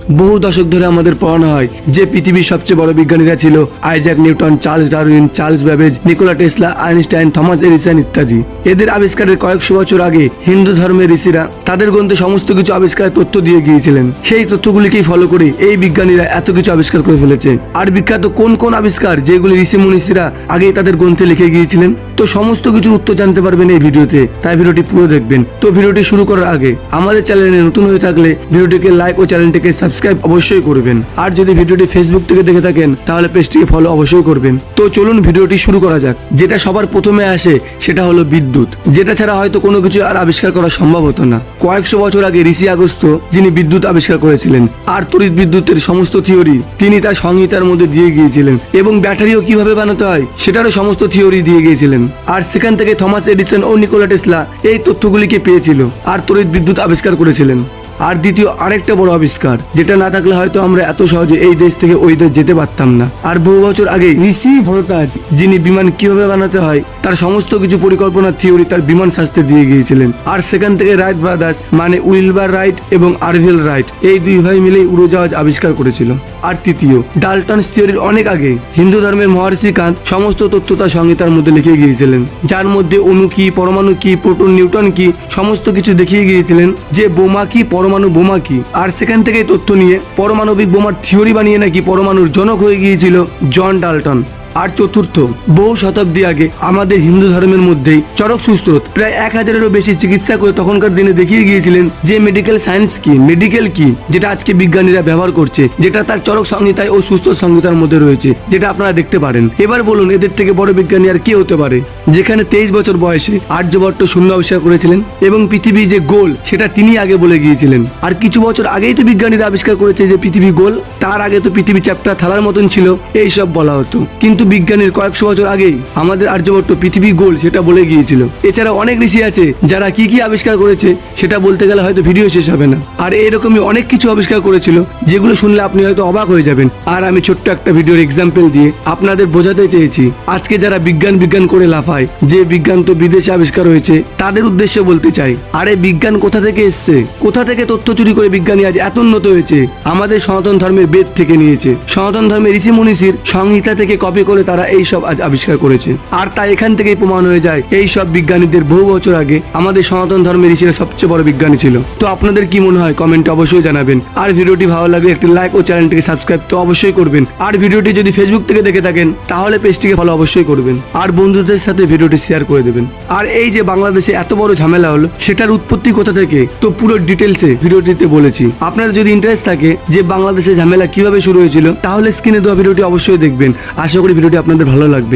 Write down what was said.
বহু দশক ধরে আমাদের পড়ানো হয় যে পৃথিবীর সবচেয়ে বড় বিজ্ঞানীরা ছিল Isaac Newton, Charles Darwin, Charles Babbage, Nikola Tesla, Einstein, Thomas Edison ইত্যাদি। এদের আবিষ্কারের কয়েকশো বছর আগে হিন্দু ধর্মের ঋষিরা তাদের গ্রন্থে সমস্ত কিছু আবিষ্কারের তথ্য দিয়ে গিয়েছিলেন। সেই তথ্যগুলিকেই ফলো করে এই বিজ্ঞানীরা এত কিছু আবিষ্কার করে ফেলেছে। আর বিখ্যাত কোন কোন আবিষ্কার যেগুলি ঋষি মুনিষীরা আগেই তাদের গ্রন্থে লিখে গিয়েছিলেন, তো সমস্ত কিছুর উত্তর জানতে পারবেন এই ভিডিওতে, তাই ভিডিওটি পুরো দেখবেন। তো ভিডিওটি শুরু করার আগে আমাদের চ্যানেলে নতুন হয়ে থাকলে ভিডিওটিকে লাইক ও চ্যানেলটিকে সাবস্ক্রাইব অবশ্যই করবেন। আর যদি ভিডিওটি ফেসবুক থেকে দেখে থাকেন তাহলে পেজটিকে ফলো অবশ্যই করবেন। তো চলুন ভিডিওটি শুরু করা যাক। যেটা সবার প্রথমে আসে সেটা হলো বিদ্যুৎ, যেটা ছাড়া হয়তো কোনো কিছু আর আবিষ্কার করা সম্ভব হতো না। কয়েকশো বছর আগে ঋষি আগস্ত্য যিনি বিদ্যুৎ আবিষ্কার করেছিলেন আর তড়িৎ বিদ্যুতের সমস্ত থিওরি তিনি তার সংহিতার মধ্যে দিয়ে গিয়েছিলেন, এবং ব্যাটারিও কিভাবে বানাতে হয় সেটারও সমস্ত থিওরি দিয়ে গিয়েছিলেন। আর সেখান থেকে থমাস এডিসন ও নিকোলা টেসলা এই তথ্যগুলিকে পেয়েছিল আর তড়িৎ বিদ্যুৎ আবিষ্কার করেছিলেন। আর দ্বিতীয় আরেকটা বড় আবিষ্কার, যেটা না থাকলে হয়তো আমরা এত সহজে এই দেশ থেকে ওই দেশ যেতে পারতাম না। আর বহু বছর আগে ঋষি ভরদ্বাজ যিনি বিমান কিভাবে বানাতে হয় তার সমস্ত কিছু পরিকল্পনার থিওরি তার বিমান শাস্ত্রে দিয়ে গিয়েছিলেন। আর সেখান থেকে রাইট ব্রাদার্স মানে উইলবার রাইট এবং আরভেল রাইট এই দুই ভাই মিলেই উড়োজাহাজ আবিষ্কার করেছিল। আর তৃতীয় ডাল্টনস থিওরির অনেক আগে হিন্দু ধর্মের মহর্ষি কান্ত সমস্ত তথ্য তার সংহিতার মধ্যে লিখে গিয়েছিলেন, যার মধ্যে অণু কি, পরমাণু কি, প্রোটন নিউট্রন কি সমস্ত কিছু দেখিয়ে গিয়েছিলেন, যে বোমা কি, পরমাণু বোমা কি। আর সেখান থেকে তথ্য নিয়ে পরমাণবিক বোমার থিওরি বানিয়ে নাকি পরমাণুর জনক হয়ে গিয়েছিল জন ডাল্টন। আর চতুর্থ, বহু শতাব্দী আগে আমাদের হিন্দু ধর্মের মধ্যেই চরক সুস্রোত প্রায় 1000-এরও বেশি চিকিৎসা করে তখনকার দিনে দেখিয়ে গিয়েছিলেন যে মেডিকেল সায়েন্স কি, মেডিকেল কি, যেটা আজকে বিজ্ঞানীরা ব্যবহার করছে, যেটা তার চরক সংহিতায় ও সুস্থ সংহিতার মধ্যে রয়েছে, যেটা আপনারা দেখতে পারেন। এবার বলুন এদের থেকে বড় বিজ্ঞানী আর কে হতে পারে, যেখানে 23 বছর বয়সে আর্যভট্ট শূন্য আবিষ্কার করেছিলেন এবং পৃথিবী যে গোল সেটা তিনি আগে বলে গিয়েছিলেন। আর কিছু বছর আগেই তো বিজ্ঞানীরা আবিষ্কার করেছে যে পৃথিবী গোল, তার আগে তো পৃথিবী চ্যাপ্টা থালার মতন ছিল, এই সব বলা হতো। কিন্তু বিজ্ঞানীর কয়েকশো বছর আগেই আমাদের আর্যভট্ট পৃথিবী গোল সেটা বলে গিয়েছিল। এছাড়া অনেক ঋষি আছে যারা কি কি আবিষ্কার করেছে সেটা বলতে গেলে হয়তো ভিডিও শেষ হবে না। আর এরকমই অনেক কিছু আবিষ্কার করেছিল যেগুলো শুনলে আপনি হয়তো অবাক হয়ে যাবেন। আর আমি ছোট্ট একটা ভিডিওর এক্সাম্পল দিয়ে আপনাদের বোঝাতে চেয়েছি আজকে যারা বিজ্ঞান করে লাফায় যে বিজ্ঞান তো বিদেশে আবিষ্কার হয়েছে, তাদের উদ্দেশ্যে বলতে চাই, আরে বিজ্ঞান কোথা থেকে এসছে, কোথা থেকে তথ্য চুরি করে বিজ্ঞানী আজ এত উন্নত হয়েছে? আমাদের সনাতন ধর্মের বেদ থেকে নিয়েছে, সনাতন ধর্মের ঋষি মুনিষির সংহিতা থেকে কপি করে তারা এই সব আজ আবিষ্কার করেছে। আর তাই এখান থেকেই প্রমাণ হয়ে যায় এই সব বিজ্ঞানীদের বহু বছর আগে আমাদের সনাতন ধর্মের ঋষিরা সবচেয়ে বড় বিজ্ঞানী ছিল। তো আপনাদের কি মনে হয় কমেন্টে অবশ্যই জানাবেন। আর ভিডিওটি ভালো লাগলে একটি লাইক ও চ্যানেলটিকে সাবস্ক্রাইব তো অবশ্যই করবেন। আর ভিডিওটি যদি ফেসবুক থেকে দেখে থাকেন তাহলে পেজটিকে ফলো অবশ্যই করবেন আর বন্ধুদের সাথে ভিডিওটি শেয়ার করে দেবেন। আর এই যে বাংলাদেশে এত বড় ঝামেলা হলো সেটার উৎপত্তি কোথা থেকে, তো পুরো ডিটেলসে ভিডিওটিতে বলেছি। আপনার যদি ইন্টারেস্ট থাকে যে বাংলাদেশে ঝামেলা কিভাবে শুরু হয়েছিল তাহলে স্ক্রিনে দেওয়া ভিডিওটি অবশ্যই দেখবেন। আশা করি ভিডিওটি আপনাদের ভালো লাগবে।